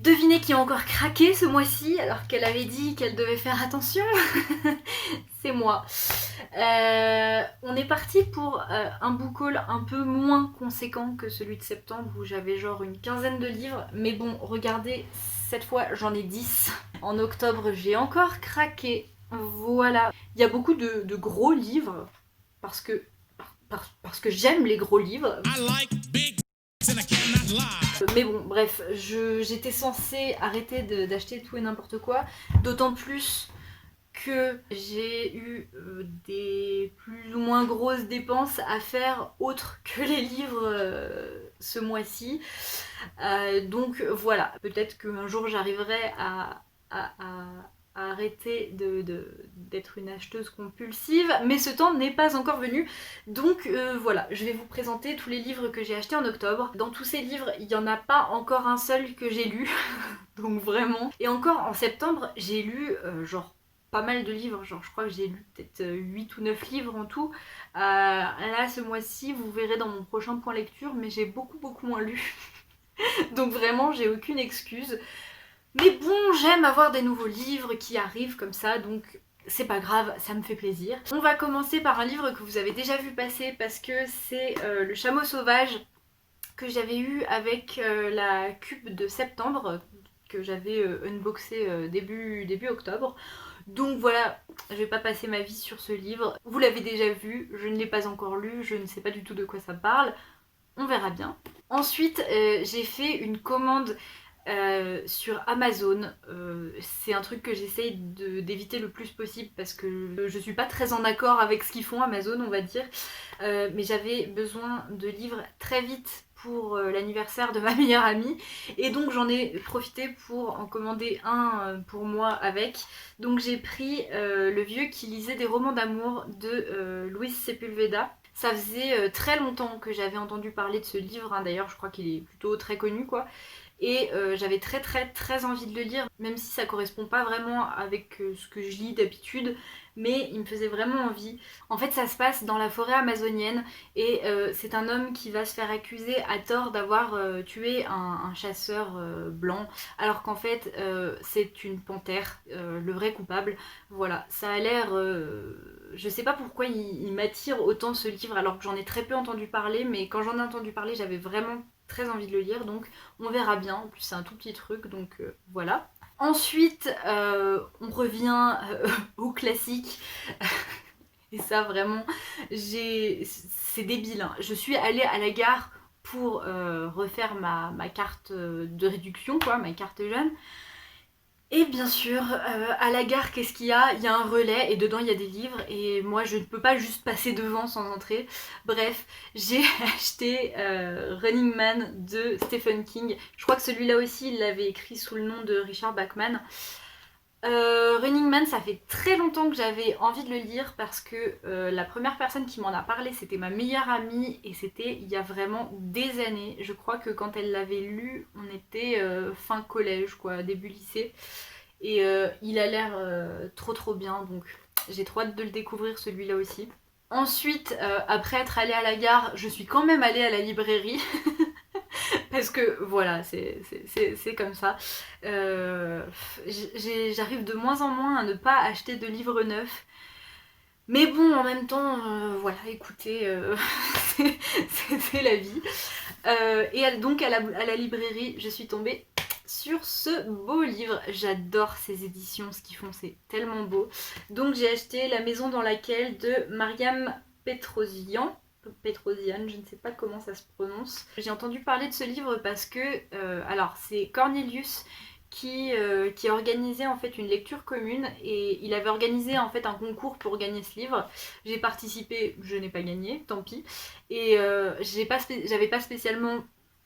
Devinez qui a encore craqué ce mois-ci alors qu'elle avait dit qu'elle devait faire attention. C'est moi. On est parti pour un book haul un peu moins conséquent que celui de septembre où j'avais genre une quinzaine de livres. Mais bon, regardez, cette fois j'en ai 10. En octobre, j'ai encore craqué. Voilà. Il y a beaucoup de gros livres parce que, parce que j'aime les gros livres. Mais bon, bref, j'étais censée arrêter d'acheter tout et n'importe quoi, d'autant plus que j'ai eu des plus ou moins grosses dépenses à faire autres que les livres ce mois-ci. Donc voilà, peut-être qu'un jour j'arriverai à arrêter d'être une acheteuse compulsive, mais ce temps n'est pas encore venu. Donc voilà, je vais vous présenter tous les livres que j'ai achetés en octobre. Dans tous ces livres, il n'y en a pas encore un seul que j'ai lu, donc vraiment. Et encore en septembre, j'ai lu genre pas mal de livres, genre je crois que j'ai lu peut-être 8 ou 9 livres en tout. Là ce mois-ci, vous verrez dans mon prochain point lecture, mais j'ai beaucoup moins lu. Donc vraiment, j'ai aucune excuse. Mais bon, j'aime avoir des nouveaux livres qui arrivent comme ça, donc c'est pas grave, ça me fait plaisir. On va commencer par un livre que vous avez déjà vu passer parce que c'est Le Chameau Sauvage que j'avais eu avec la cube de septembre que j'avais unboxé début octobre. Donc voilà, je vais pas passer ma vie sur ce livre. Vous l'avez déjà vu, je ne l'ai pas encore lu, je ne sais pas du tout de quoi ça parle. On verra bien. Ensuite, j'ai fait une commande sur Amazon. C'est un truc que j'essaye d'éviter le plus possible parce que je suis pas très en accord avec ce qu'ils font Amazon, on va dire. Mais j'avais besoin de livres très vite pour l'anniversaire de ma meilleure amie et donc j'en ai profité pour en commander un pour moi avec. Donc j'ai pris Le vieux qui lisait des romans d'amour de Luis Sepulveda. Ça faisait très longtemps que j'avais entendu parler de ce livre, hein. D'ailleurs je crois qu'il est plutôt très connu quoi. Et j'avais très envie de le lire, même si ça correspond pas vraiment avec ce que je lis d'habitude, mais il me faisait vraiment envie. En fait ça se passe dans la forêt amazonienne et c'est un homme qui va se faire accuser à tort d'avoir tué un chasseur blanc, alors qu'en fait c'est une panthère, le vrai coupable. Voilà, ça a l'air... je sais pas pourquoi il m'attire autant ce livre alors que j'en ai très peu entendu parler, mais quand j'en ai entendu parler j'avais vraiment très envie de le lire, donc on verra bien. En plus c'est un tout petit truc, donc voilà. Ensuite on revient au classique. Et ça vraiment, c'est débile, hein. Je suis allée à la gare pour refaire ma carte de réduction, quoi, ma carte jeune. Et bien sûr, à la gare, qu'est-ce qu'il y a? Il y a un relais et dedans il y a des livres et moi je ne peux pas juste passer devant sans entrer. Bref, j'ai acheté Running Man de Stephen King. Je crois que celui-là aussi il l'avait écrit sous le nom de Richard Bachman. Running Man, ça fait très longtemps que j'avais envie de le lire parce que la première personne qui m'en a parlé c'était ma meilleure amie et c'était il y a vraiment des années. Je crois que quand elle l'avait lu, on était fin collège, quoi, début lycée. Et il a l'air trop bien, donc j'ai trop hâte de le découvrir celui-là aussi. Ensuite, après être allée à la gare, je suis quand même allée à la librairie. Parce que voilà, c'est comme ça. J'arrive de moins en moins à ne pas acheter de livres neufs. Mais bon, en même temps, voilà, écoutez, c'est la vie. Et donc à la librairie, je suis tombée sur ce beau livre. J'adore ces éditions, ce qu'ils font, c'est tellement beau. Donc j'ai acheté La maison dans laquelle de Mariam Petrosian. Petrosian, je ne sais pas comment ça se prononce. J'ai entendu parler de ce livre parce que, alors c'est Cornelius qui a organisé en fait une lecture commune et il avait organisé en fait un concours pour gagner ce livre. J'ai participé, je n'ai pas gagné, tant pis. Et j'avais pas spécialement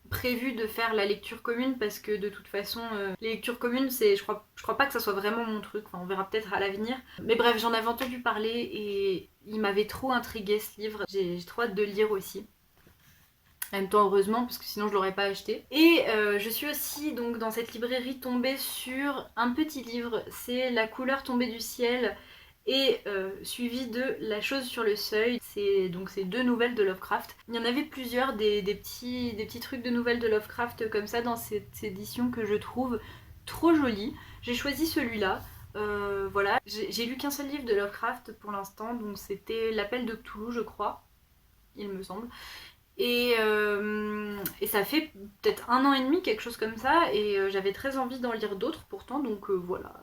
prévu de faire la lecture commune parce que de toute façon les lectures communes c'est je crois pas que ça soit vraiment mon truc, enfin on verra peut-être à l'avenir, mais bref j'en avais entendu parler et il m'avait trop intrigué ce livre, j'ai trop hâte de le lire aussi. En même temps heureusement parce que sinon je l'aurais pas acheté. Et je suis aussi donc dans cette librairie tombée sur un petit livre, c'est La couleur tombée du ciel et suivi de La chose sur le seuil. C'est donc ces 2 nouvelles de Lovecraft. Il y en avait plusieurs, des petits trucs de nouvelles de Lovecraft comme ça dans cette édition que je trouve trop jolie. J'ai choisi celui-là. Voilà, j'ai lu qu'un seul livre de Lovecraft pour l'instant, donc c'était L'Appel de Cthulhu, je crois, il me semble. Et ça fait peut-être 1 an et demi, quelque chose comme ça, et j'avais très envie d'en lire d'autres pourtant, donc voilà,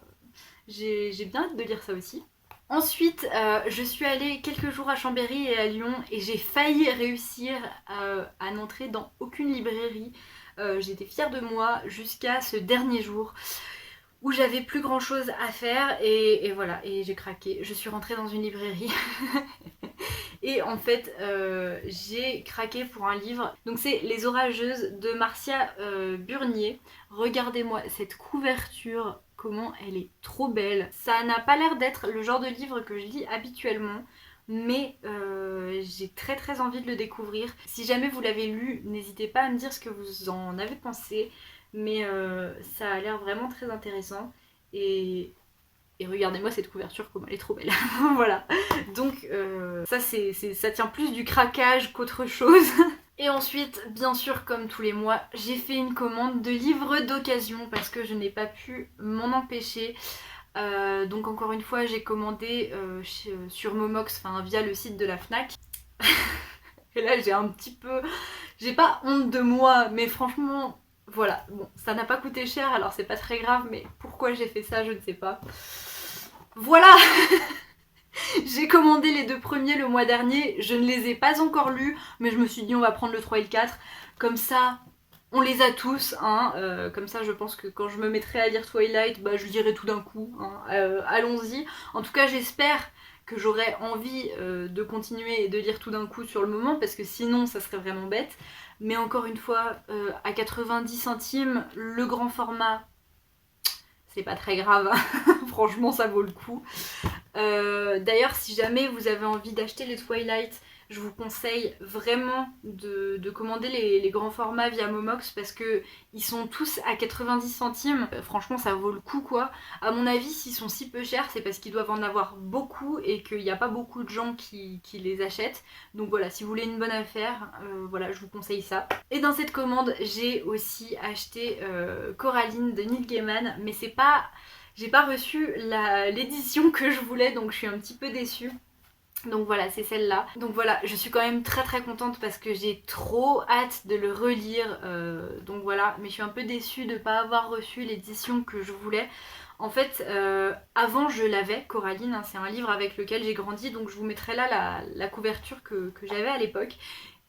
j'ai bien hâte de lire ça aussi. Ensuite, je suis allée quelques jours à Chambéry et à Lyon, et j'ai failli réussir à n'entrer dans aucune librairie. J'étais fière de moi jusqu'à ce dernier jour où j'avais plus grand chose à faire et voilà, et j'ai craqué. Je suis rentrée dans une librairie et en fait j'ai craqué pour un livre. Donc c'est Les Orageuses de Marcia Burnier. Regardez-moi cette couverture, comment elle est trop belle. Ça n'a pas l'air d'être le genre de livre que je lis habituellement, mais j'ai très envie de le découvrir. Si jamais vous l'avez lu, n'hésitez pas à me dire ce que vous en avez pensé. Mais ça a l'air vraiment très intéressant. Et regardez-moi cette couverture, comme elle est trop belle. Voilà. Donc ça tient plus du craquage qu'autre chose. Et ensuite, bien sûr, comme tous les mois, j'ai fait une commande de livres d'occasion parce que je n'ai pas pu m'en empêcher. Donc encore une fois, j'ai commandé sur Momox, enfin via le site de la Fnac. Et là, j'ai un petit peu... J'ai pas honte de moi, mais franchement... Voilà, bon, ça n'a pas coûté cher, alors c'est pas très grave, mais pourquoi j'ai fait ça, je ne sais pas. Voilà. J'ai commandé les 2 premiers le mois dernier, je ne les ai pas encore lus, mais je me suis dit on va prendre le 3 et le 4, comme ça on les a tous, hein. Comme ça je pense que quand je me mettrai à lire Twilight, bah je lirai tout d'un coup, hein. Allons-y. En tout cas j'espère que j'aurai envie de continuer et de lire tout d'un coup sur le moment, parce que sinon ça serait vraiment bête. Mais encore une fois, à 90 centimes, le grand format, c'est pas très grave, franchement ça vaut le coup. D'ailleurs, si jamais vous avez envie d'acheter les Twilight, je vous conseille vraiment de commander les grands formats via Momox parce que ils sont tous à 90 centimes. Franchement, ça vaut le coup quoi. À mon avis, s'ils sont si peu chers, c'est parce qu'ils doivent en avoir beaucoup et qu'il n'y a pas beaucoup de gens qui les achètent. Donc voilà, si vous voulez une bonne affaire, voilà, je vous conseille ça. Et dans cette commande, j'ai aussi acheté Coraline de Neil Gaiman, mais c'est pas... J'ai pas reçu l'édition que je voulais, donc je suis un petit peu déçue. Donc voilà, c'est celle-là. Donc voilà, je suis quand même très contente parce que j'ai trop hâte de le relire. Donc voilà, mais je suis un peu déçue de ne pas avoir reçu l'édition que je voulais. En fait, avant je l'avais, Coraline, hein, c'est un livre avec lequel j'ai grandi, donc je vous mettrai là la couverture que j'avais à l'époque.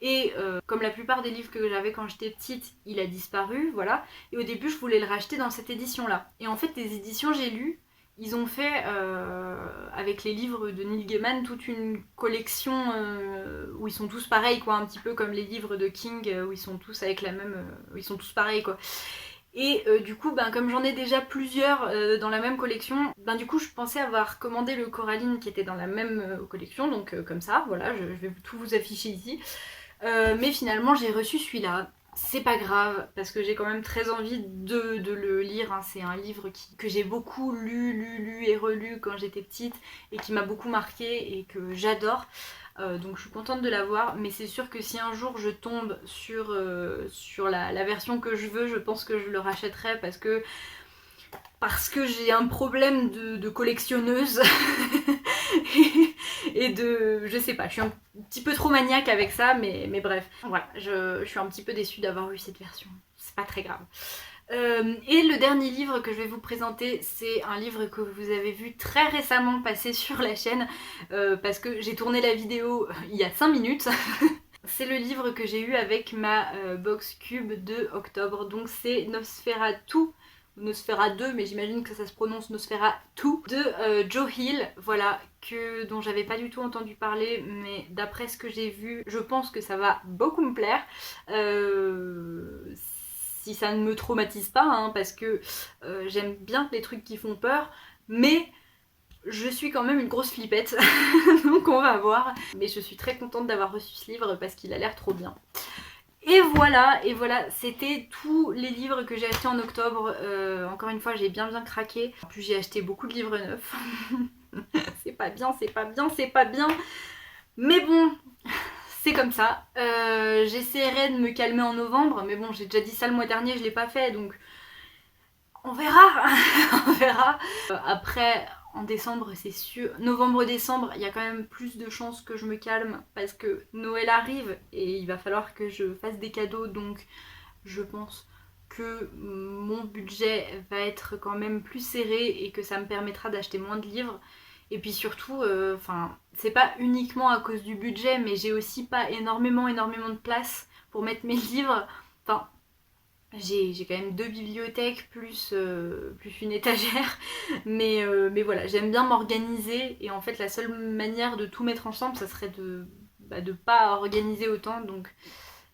Et comme la plupart des livres que j'avais quand j'étais petite, il a disparu, voilà. Et au début, je voulais le racheter dans cette édition-là. Et en fait, les éditions j'ai lues, ils ont fait, avec les livres de Neil Gaiman, toute une collection où ils sont tous pareils, quoi. Un petit peu comme les livres de King, où ils sont tous avec la même... où ils sont tous pareils, quoi. Et du coup, ben, comme j'en ai déjà plusieurs dans la même collection, ben, du coup je pensais avoir commandé le Coraline qui était dans la même collection, donc comme ça, voilà, je vais tout vous afficher ici. Mais finalement j'ai reçu celui-là. C'est pas grave parce que j'ai quand même très envie de le lire, hein. C'est un livre que j'ai beaucoup lu et relu quand j'étais petite et qui m'a beaucoup marqué et que j'adore. Donc je suis contente de l'avoir, mais c'est sûr que si un jour je tombe sur la version que je veux, je pense que je le rachèterai parce que j'ai un problème de collectionneuse et de... je sais pas, je suis un petit peu trop maniaque avec ça, mais bref. Voilà, je suis un petit peu déçue d'avoir eu cette version, c'est pas très grave. Et le dernier livre que je vais vous présenter, c'est un livre que vous avez vu très récemment passer sur la chaîne, parce que j'ai tourné la vidéo il y a 5 minutes. C'est le livre que j'ai eu avec ma box cube de octobre, donc c'est Nosferatu, Nosfera 2, mais j'imagine que ça se prononce Nosferatu, de Joe Hill, voilà, dont j'avais pas du tout entendu parler, mais d'après ce que j'ai vu, je pense que ça va beaucoup me plaire. Si ça ne me traumatise pas, hein, parce que j'aime bien les trucs qui font peur, mais je suis quand même une grosse flippette, donc on va voir. Mais je suis très contente d'avoir reçu ce livre parce qu'il a l'air trop bien. Et voilà, c'était tous les livres que j'ai achetés en octobre. Encore une fois, j'ai bien craqué. En plus, j'ai acheté beaucoup de livres neufs. C'est pas bien, c'est pas bien, c'est pas bien. Mais bon, c'est comme ça. J'essaierai de me calmer en novembre, mais bon, j'ai déjà dit ça le mois dernier, je l'ai pas fait, donc on verra. On verra. Après, en décembre, c'est sûr. Novembre-décembre, il y a quand même plus de chances que je me calme parce que Noël arrive et il va falloir que je fasse des cadeaux, donc je pense que mon budget va être quand même plus serré et que ça me permettra d'acheter moins de livres. Et puis surtout, c'est pas uniquement à cause du budget, mais j'ai aussi pas énormément de place pour mettre mes livres. Enfin, j'ai quand même 2 bibliothèques plus une étagère, mais voilà, j'aime bien m'organiser et en fait la seule manière de tout mettre ensemble, ça serait de pas organiser autant, donc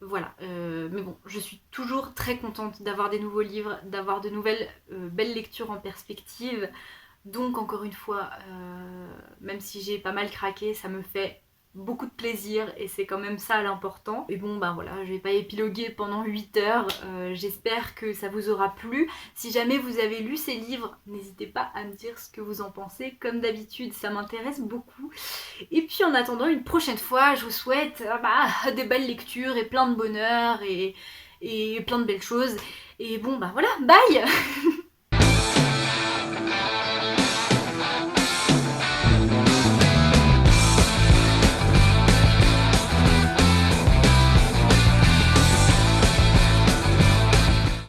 voilà. Mais bon, je suis toujours très contente d'avoir des nouveaux livres, d'avoir de nouvelles belles lectures en perspective, donc encore une fois, même si j'ai pas mal craqué, ça me fait beaucoup de plaisir et c'est quand même ça l'important. Et bon bah voilà, je vais pas épiloguer pendant 8 heures, j'espère que ça vous aura plu. Si jamais vous avez lu ces livres, n'hésitez pas à me dire ce que vous en pensez, comme d'habitude ça m'intéresse beaucoup. Et puis en attendant une prochaine fois, je vous souhaite des belles lectures et plein de bonheur et plein de belles choses. Et bon bah voilà, bye.